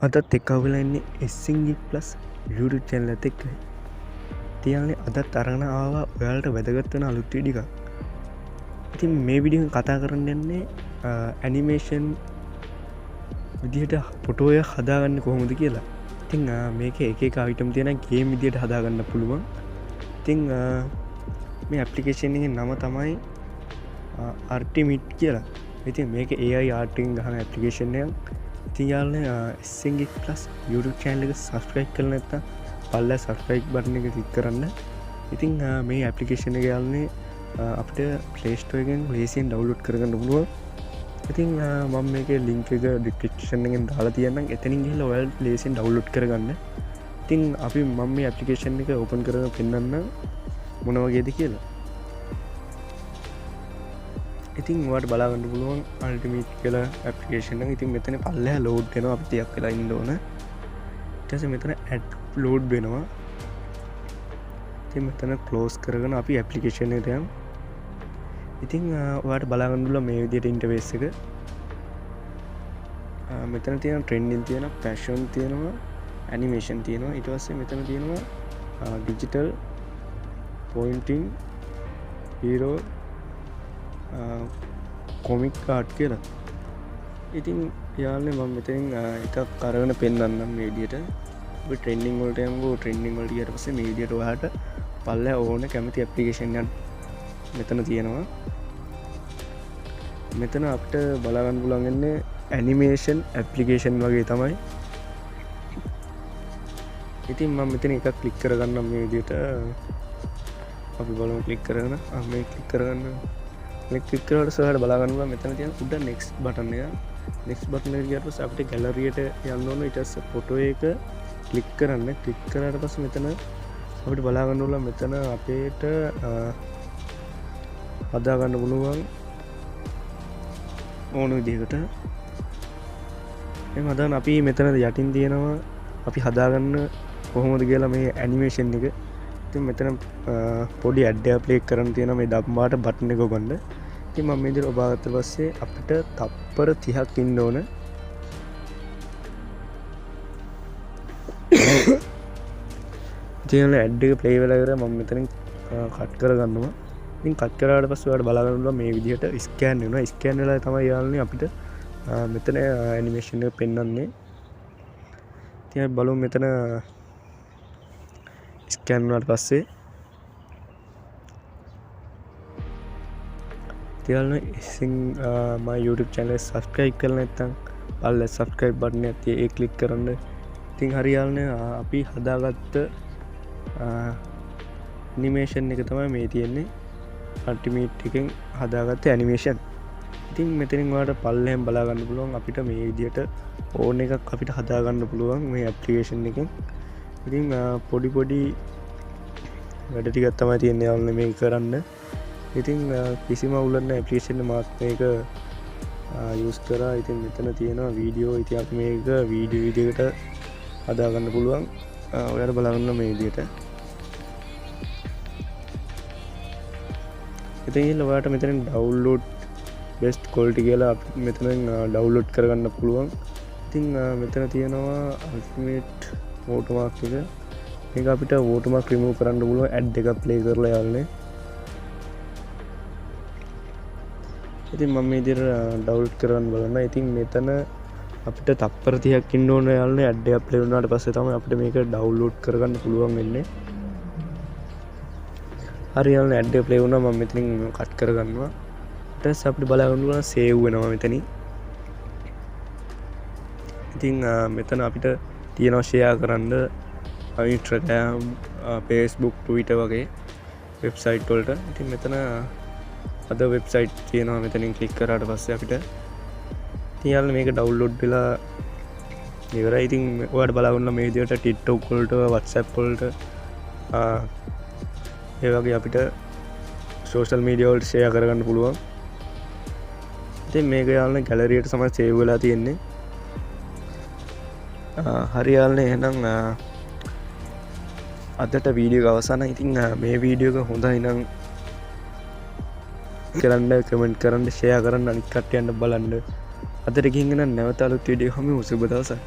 අදත් එක්කවෙලා එන්නේ SingE+ YouTube channel එකත් එක්ක. තියන්නේ අදත් අරගෙන ආවා ඔයාලට වැදගත් වෙන අලුත් වීඩියෝ එකක්. ඉතින් මේ වීඩියෝ කතා කරන්න යන්නේ ඇනිමේෂන් විදිහට ෆොටෝ එක හදාගන්න කොහොමද කියලා. ඉතින් මේක එක එක අයිටම් තියෙන ගේම් විදිහට හදාගන්න පුළුවන්. ඉතින් මේ ඇප්ලිකේෂන් එකේ නම තමයි Artimind කියලා. ඉතින් මේක AI ආර්ටින් ගහන ඇප්ලිකේෂන් එකක්. ඉතින් යාළුවනේ SingE+ YouTube channel එක subscribe කරලා නැත්නම් පල්ලා subscribe button එක click කරන්න. ඉතින් මේ ඇප්ලිකේෂන් එක යාළුවනේ අපිට Play Store එකෙන් ලේසියෙන් download කරගන්න පුළුවන්. ඉතින් මම මේකේ link එක description එකෙන් දාලා තියන්නම්. එතනින් ගිහලා ඔයාලා ලේසියෙන් download කරගන්න. ඉතින් මම මේ ඇප්ලිකේෂන් එක open කරගෙන පෙන්නන්න මොන වගේද කියලා. ඉතින් ඔයාලට බලාගන්න පුළුවන් Artimind කියලා ඇප්ලිකේෂන් එක. ඉතින් මෙතන පල්ලෙහා load වෙනවා. අපි ටිකක් වෙලා ඉන්න ඕන. ඊට පස්සේ මෙතන add load වෙනවා. ඉතින් මෙතන close කරගෙන අපි ඇප්ලිකේෂන් එකට යමු. ඉතින් ඔයාලට බලාගන්න පුළුවන් මේ විදිහට ඉන්ටර්ෆේස් එක. මෙතන තියෙන trending තියෙනවා, fashion තියෙනවා, animation තියෙනවා. ඊට පස්සේ මෙතන තියෙනවා digital pointing hero comic art කියලා. ඉතින් යාළුවනේ මම මෙතෙන් එකක් අරගෙන පෙන්නන්නම් මේ විදිහට. අපි ට්‍රෙන්ඩින් වලට යමුකෝ. ට්‍රෙන්ඩින් වලට ගියට පස්සේ මේ විදිහට ඔයාලට පල්ලෙහා ඕන කැමති ඇප්ලිකේෂන් එකක් මෙතන තියෙනවා. මෙතන අපිට බලා ගන්න පුළුවන් ඉන්නේ ඇනිමේෂන් ඇප්ලිකේෂන් වගේ තමයි. ඉතින් මම මෙතන එකක් ක්ලික් කරගන්නම් මේ විදිහට. අපි බලමු ක්ලික් කරගෙන මේ ක්ලික් කරගන්න. මේ ක්ලික් කරලා ඔයාලට බලා ගන්න පුළුවන් මෙතන තියෙන උඩ next button එක. next button එක ගියාට පස්සේ අපිට gallery එකට යන්න ඕන. ඊට පස්සේ photo එක ක්ලික් කරන්න. ක්ලික් කරාට පස්සේ මෙතන අපිට බලා ගන්න පුළුවන් මෙතන අපේට හදා ගන්න පුළුවන් ඕන විදිහකට. එහෙනම් හදාන අපි මෙතන යටින් තියෙනවා අපි හදාගන්න කොහොමද කියලා මේ ඇනිමේෂන් එක. ඉතින් මෙතන පොඩි ඇඩ් එකක් ප්ලේ කරන්න තියෙනවා මේ දම්මාට බටන් එක ඔබන්න. ඉතින් මම මේ විදිහට ඔබාගත්ත පස්සේ අපිට තප්පර 30ක් ඉන්න ඕන. ඉතින් ඇඩ් එක ප්ලේ වෙලා ඉවරයි. මම මෙතනින් කට් කරගන්නවා. ඉතින් කට් කරාට පස්සේ ඔයාලට බලා ගන්න පුළුවන් මේ විදිහට ස්කෑන් වෙනවා. ස්කෑන් වෙලා තමයි යාළුවනේ අපිට මෙතන ඇනිමේෂන් එක පෙන්වන්නේ. ඉතින් අපි බලමු මෙතන ස්කෑන් වුණාට පස්සේ යාළුවනේ my YouTube channel එක subscribe කරලා නැත්නම් පල්ලෙහා subscribe button එක තියෙයි ඒක click කරන්න. ඉතින් හරි යාළුවනේ අපි හදාගත්ත ඇනිමේෂන් එක තමයි මේ තියෙන්නේ. Artimind එකෙන් හදාගත්ත ඇනිමේෂන්. ඉතින් මෙතනින් ඔයාලට පල්ලෙහෙන් බලා ගන්න පුළුවන් අපිට මේ විදිහට ඕන එකක් අපිට හදා ගන්න පුළුවන් මේ ඇප්ලිකේෂන් එකෙන්. ඉතින් පොඩි වැඩ ටිකක් තමයි තියෙන්නේ යාළුවනේ මේක කරන්න. ඉතින් කිසිම අවුලක් නැහැ ඇප්ලිකේෂන් එක මාත් මේක යූස් කරා. ඉතින් මෙතන තියෙනවා වීඩියෝ. ඉතින් අපි මේක වීඩියෝ විදිහකට හදා ගන්න පුළුවන්. ඔයාලට බලන්න මේ විදිහට. ඉතින් ඔයාලට මෙතන download best quality කියලා මෙතනින් download කරගන්න පුළුවන්. ඉතින් මෙතන තියෙනවා ultimate watermark එක. මේක අපිට watermark remove කරන්න පුළුවන් ad එකක් play කරලා යාළුවනේ. ඉතින් මම මේ විදිහට download කරගන්න බලන්න. ඉතින් මෙතන අපිට තප්පර 30ක් ඉන්න ඕන යාළුවනේ. ad එක play වුණාට පස්සේ තමයි අපිට මේක download කරගන්න පුළුවන් වෙන්නේ. හරි යාළුවනේ ad එක play වුණා. මම මෙතනින් cut කරගන්නවා. ඊට පස්සේ අපිට බලා ගන්න පුළුවන් save වෙනවා මෙතනින්. ඉතින් මෙතන අපිට තියෙනවා share කරන්න Instagram, Facebook, Twitter වගේ වෙබ්සයිට් වලට. ඉතින් මෙතන අද වෙබ්සයිට් තියෙනවා. මෙතනින් ක්ලික් කරාට පස්සේ අපිට ඉතින් යාළුවනේ මේක download වෙලා ඉවරයි. ඉතින් ඔයාලට බලා ගන්න මේ විදිහට TikTok වලට, WhatsApp වලට ඒ වගේ අපිට social media වලට share කරගන්න පුළුවන්. ඉතින් මේක යාළුවනේ gallery එකට තමයි save වෙලා තියෙන්නේ. හරි යාළුවනේ එහෙනම් අදට වීඩියෝ එක අවසానයි. ඉතින් මේ වීඩියෝ එක හොඳයි නම් කරන්න, කමෙන්ට් කරන්න, ෂෙයා කරන්න, අනිත් කට්ටියන්ට බලන්න. අදට ගිහින් නැවත අලුත් වීඩියෝ එකක් හමු. සුබ දවසක්.